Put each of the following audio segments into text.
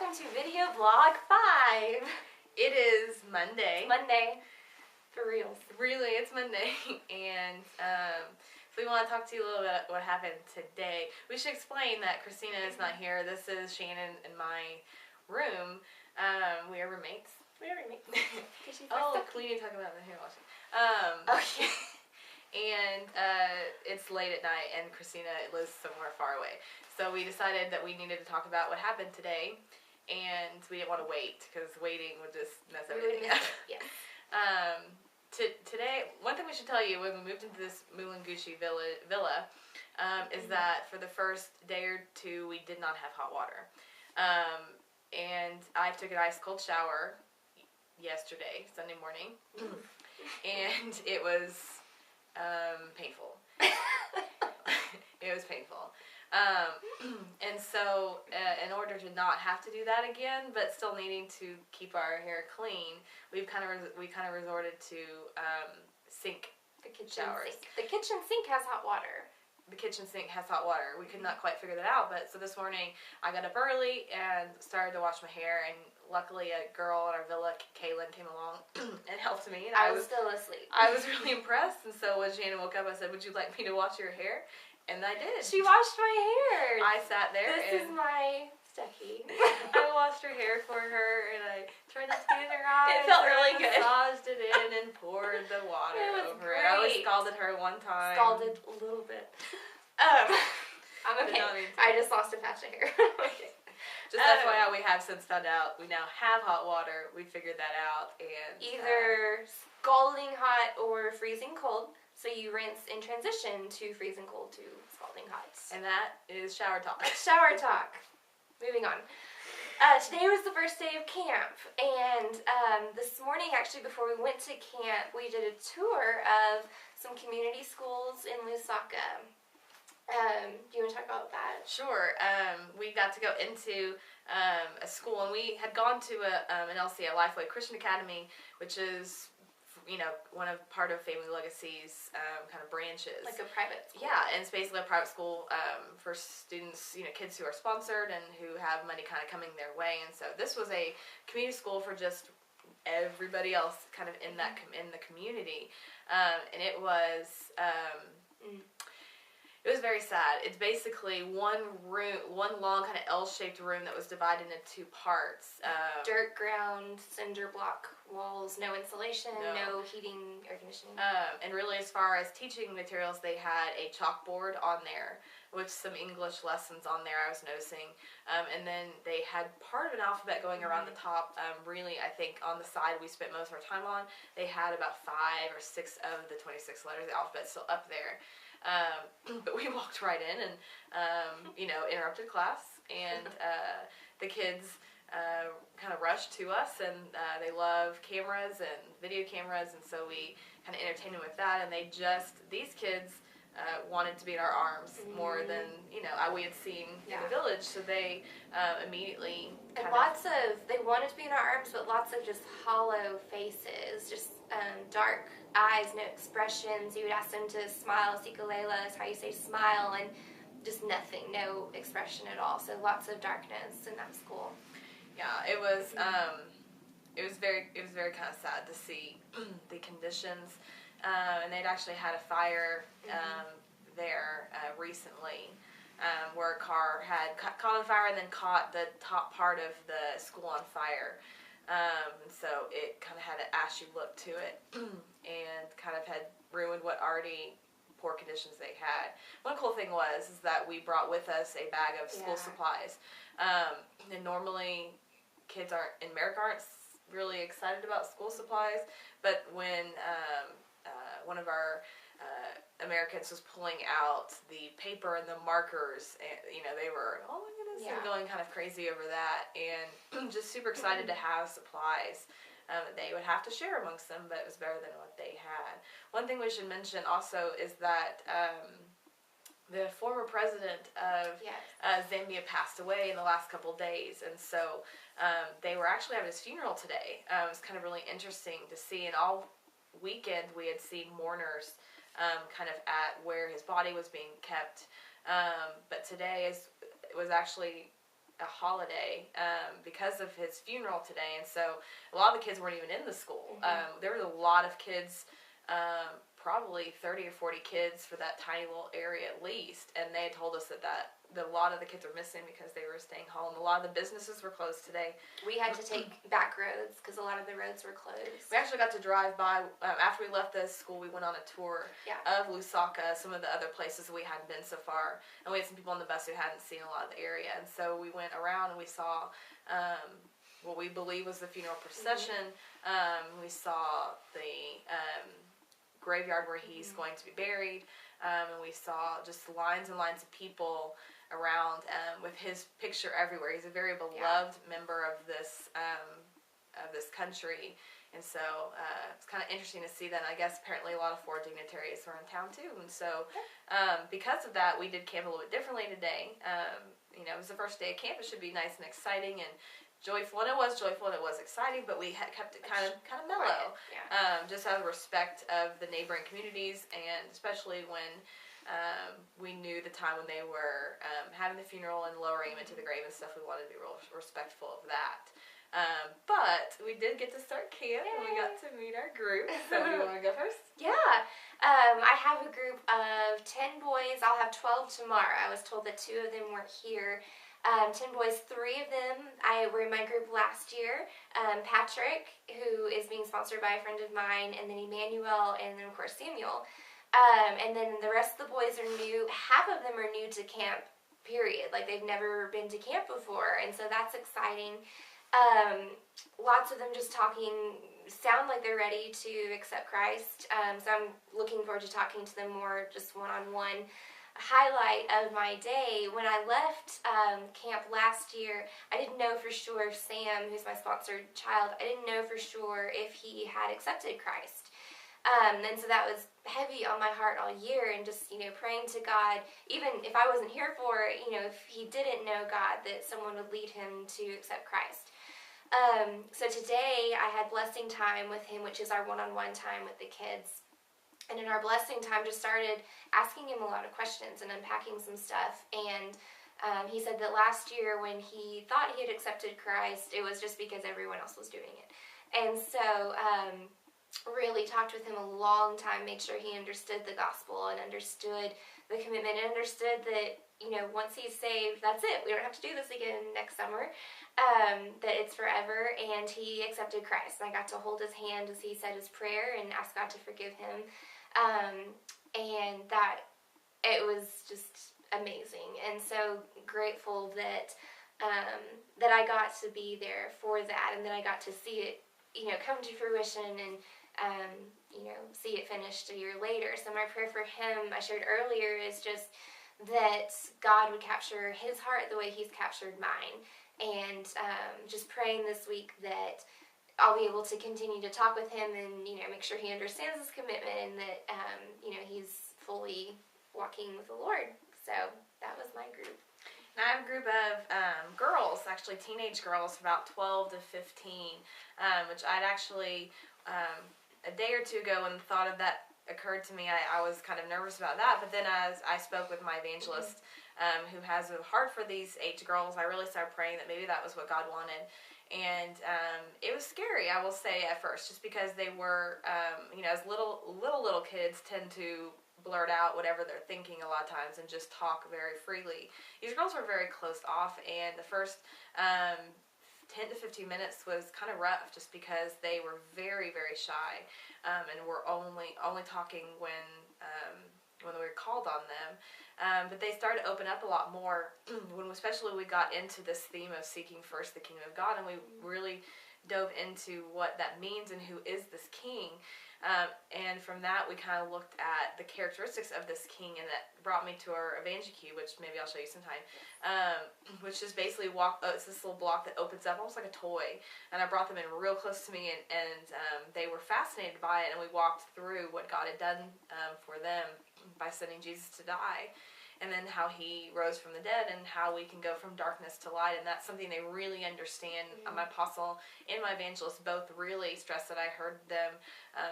welcome to video vlog 5. It is Monday. It's Monday. For reals. Really, it's Monday. And so we want to talk to you a little bit about what happened today. We should explain that Christina is not here. This is Shannon in my room. We are roommates. Oh, we need to talk about the hair washing. Okay. And it's late at night, and Christina lives somewhere far away. So we decided that we needed to talk about what happened today, and we didn't want to wait, because waiting would just mess everything up. Yes. Today, one thing we should tell you, when we moved into this Mulangushi villa, is that for the first day or two, we did not have hot water. And I took an ice cold shower yesterday, Sunday morning, and it was painful. It was painful. And so, in order to not have to do that again, but still needing to keep our hair clean, we kind of resorted to sink The kitchen showers. sink. The kitchen sink has hot water. The kitchen sink has hot water. We could not quite figure that out, but so this morning I got up early and started to wash my hair, and luckily a girl in our villa, Kaylin, came along and helped me. And I was still asleep. I was really impressed, and so when Shannon woke up, I said, "Would you like me to wash your hair?" And I did. She washed my hair. I sat there This is and my Stucky. I washed her hair for her, and I tried not to get in her eyes. It felt and really I good. Massaged it in and poured the water It was over it. I only great. scalded her one time. Scalded a little bit. I'm okay. I just lost a patch of hair. Okay. Just FYI, we have since found out we now have hot water. We figured that out, and Either scalding hot or freezing cold. So you rinse in transition to freezing cold to scalding hot. and that is shower talk. Shower talk. Moving on. Today was the first day of camp, and this morning, actually, before we went to camp, we did a tour of some community schools in Lusaka. Do you want to talk about that? Sure. We got to go into a school, and we had gone to an LCA, Lifeway Christian Academy, which is, part of Family Legacy's kind of branches. Like a private school. Yeah, and it's basically a private school for students, kids who are sponsored and who have money kind of coming their way. And so this was a community school for just everybody else kind of in that in the community, and it was. It was very sad. It's basically one long kind of L-shaped room that was divided into two parts. Dirt ground, cinder block walls, no insulation, no heating, air conditioning. And really, as far as teaching materials, they had a chalkboard on there with some English lessons on there, I was noticing. And then they had part of an alphabet going around the top. Really, I think on the side we spent most of our time on, they had about 5 or 6 of the 26 letters of the alphabet still up there. But we walked right in and, interrupted class, and the kids kind of rushed to us, and they love cameras and video cameras, and so we kind of entertained them with that, and these kids wanted to be in our arms more than, we had seen in the village, so they immediately they wanted to be in our arms, but lots of just hollow faces, just dark eyes, no expressions. You would ask them to smile, sikalela is how you say smile, and just nothing, no expression at all. So lots of darkness in that school. Yeah, it was very kind of sad to see the conditions, and they'd actually had a fire there recently, where a car had caught on fire and then caught the top part of the school on fire. So it kind of had an ashy look to it, and kind of had ruined what already poor conditions they had. One cool thing is that we brought with us a bag of school supplies. And normally kids in America aren't really excited about school supplies, but when one of our Americans was pulling out the paper and the markers, and they were, oh my goodness, and going kind of crazy over that, and just super excited to have supplies that they would have to share amongst them, but it was better than what they had. One thing we should mention also is that the former president of Zambia passed away in the last couple days, and so they were actually having his funeral today. It was kind of really interesting to see, and all weekend we had seen mourners kind of at where his body was being kept, but today was actually a holiday because of his funeral today, and so a lot of the kids weren't even in the school. There was a lot of kids, probably 30 or 40 kids for that tiny little area at least, and they told us that a lot of the kids were missing because they were staying home. A lot of the businesses were closed today. We had to take back roads because a lot of the roads were closed. We actually got to drive by, after we left the school, we went on a tour of Lusaka, some of the other places we hadn't been so far, and we had some people on the bus who hadn't seen a lot of the area, and so we went around and we saw what we believe was the funeral procession. We saw the graveyard where he's going to be buried, and we saw just lines and lines of people around with his picture everywhere. He's a very beloved member of this country, and so it's kind of interesting to see that. And I guess apparently a lot of foreign dignitaries were in town too, and so because of that, we did camp a little bit differently today. It was the first day of camp. It should be nice and exciting and joyful, and it was joyful and it was exciting, but we kept it kind of mellow, just out of respect of the neighboring communities, and especially when we knew the time when they were having the funeral and lowering him into the grave and stuff. We wanted to be real respectful of that. But we did get to start camp, and we got to meet our group. So you want to go first? Yeah. I have a group of 10 boys. I'll have 12 tomorrow. I was told that 2 of them weren't here. 10 boys, 3 of them were in my group last year. Patrick, who is being sponsored by a friend of mine, and then Emmanuel, and then of course Samuel. And then the rest of the boys are new. Half of them are new to camp, period. Like, they've never been to camp before, and so that's exciting. Lots of them just sound like they're ready to accept Christ. So I'm looking forward to talking to them more, just one-on-one. Highlight of my day, when I left camp last year, I didn't know for sure if Sam, who's my sponsored child, I didn't know for sure if he had accepted Christ. And so that was heavy on my heart all year, and just, praying to God, even if I wasn't here for it, if he didn't know God, that someone would lead him to accept Christ. So today I had blessing time with him, which is our one-on-one time with the kids. And in our blessing time, just started asking him a lot of questions and unpacking some stuff. And he said that last year when he thought he had accepted Christ, it was just because everyone else was doing it. And so really talked with him a long time, made sure he understood the gospel and understood the commitment, and understood that, once he's saved, that's it. We don't have to do this again next summer, that it's forever. And he accepted Christ. And I got to hold his hand as he said his prayer and ask God to forgive him. And that it was just amazing, and so grateful that that I got to be there for that, and then I got to see it, come to fruition, and see it finished a year later. So my prayer for him, I shared earlier, is just that God would capture his heart the way he's captured mine, and just praying this week that I'll be able to continue to talk with him and, make sure he understands his commitment, and that, he's fully walking with the Lord. So that was my group. And I have a group of girls, actually teenage girls, about 12 to 15, which I'd actually, a day or two ago when the thought of that occurred to me, I was kind of nervous about that. But then as I spoke with my evangelist, who has a heart for these age girls, I really started praying that maybe that was what God wanted. And it was scary, I will say, at first, just because they were, as little kids tend to blurt out whatever they're thinking a lot of times and just talk very freely. These girls were very closed off, and the first 10 to 15 minutes was kind of rough, just because they were very, very shy, and were only talking when we were called on them. But they started to open up a lot more especially we got into this theme of seeking first the kingdom of God, and we really dove into what that means and who is this king. And from that, we kind of looked at the characteristics of this king, and that brought me to our Evangelique, which maybe I'll show you sometime, which is basically it's this little block that opens up almost like a toy, and I brought them in real close to me, and they were fascinated by it, and we walked through what God had done for them by sending Jesus to die, and then how he rose from the dead, and how we can go from darkness to light. And that's something they really understand. My apostle and my evangelist both really stressed that. I heard them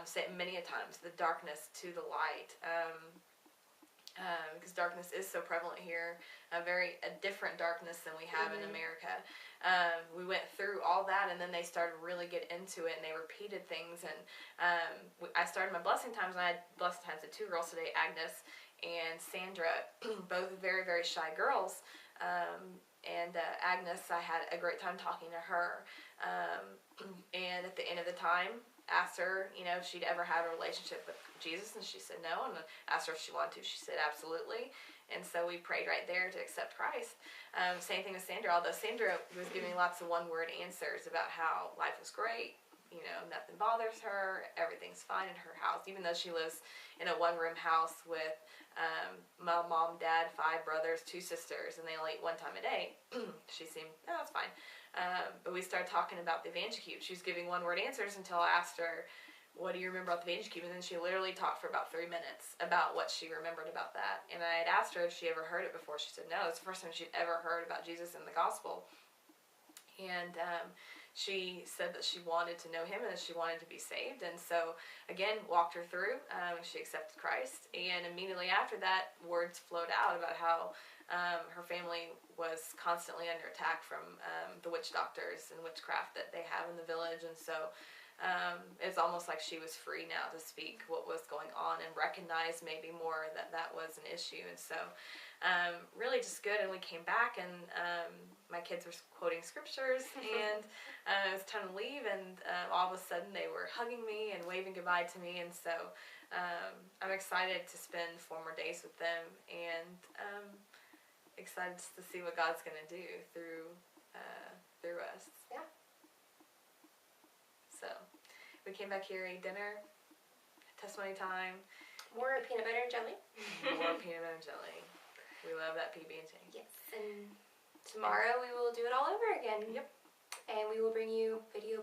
say it many a times, the darkness to the light. because darkness is so prevalent here, a different darkness than we have in America. We went through all that, and then they started really get into it, and they repeated things. And I started my blessing times, and I had blessing times with 2 girls today, Agnes and Sandra, both very, very shy girls. And Agnes, I had a great time talking to her. And at the end of the time, asked her, if she'd ever had a relationship with Jesus, and she said no. And asked her if she wanted to. She said absolutely. And so we prayed right there to accept Christ. Same thing with Sandra, although Sandra was giving lots of one-word answers about how life was great. Nothing bothers her. Everything's fine in her house, even though she lives in a one-room house with my mom, dad, 5 brothers, 2 sisters, and they only eat 1 time a day. She seemed, no, it's fine. But we started talking about the Evangel Cube. She was giving one-word answers until I asked her, what do you remember about the Evangel Cube? And then she literally talked for about 3 minutes about what she remembered about that. And I had asked her if she ever heard it before. She said no. It's the first time she'd ever heard about Jesus and the gospel. And she said that she wanted to know him and that she wanted to be saved. And so, again, walked her through. She accepted Christ. And immediately after that, words flowed out about how her family was constantly under attack from the witch doctors and witchcraft that they have in the village. And so it's almost like she was free now to speak what was going on and recognize maybe more that was an issue. And so really just good. And we came back, and my kids were quoting scriptures, and it was time to leave, and all of a sudden they were hugging me and waving goodbye to me. And so I'm excited to spend 4 more days with them, and excited to see what God's going to do through us. Yeah. So we came back here, ate dinner, testimony time. More peanut butter and jelly. More peanut butter and jelly. We love that PB&J. Yes, and tomorrow we will do it all over again. Yep. And we will bring you videos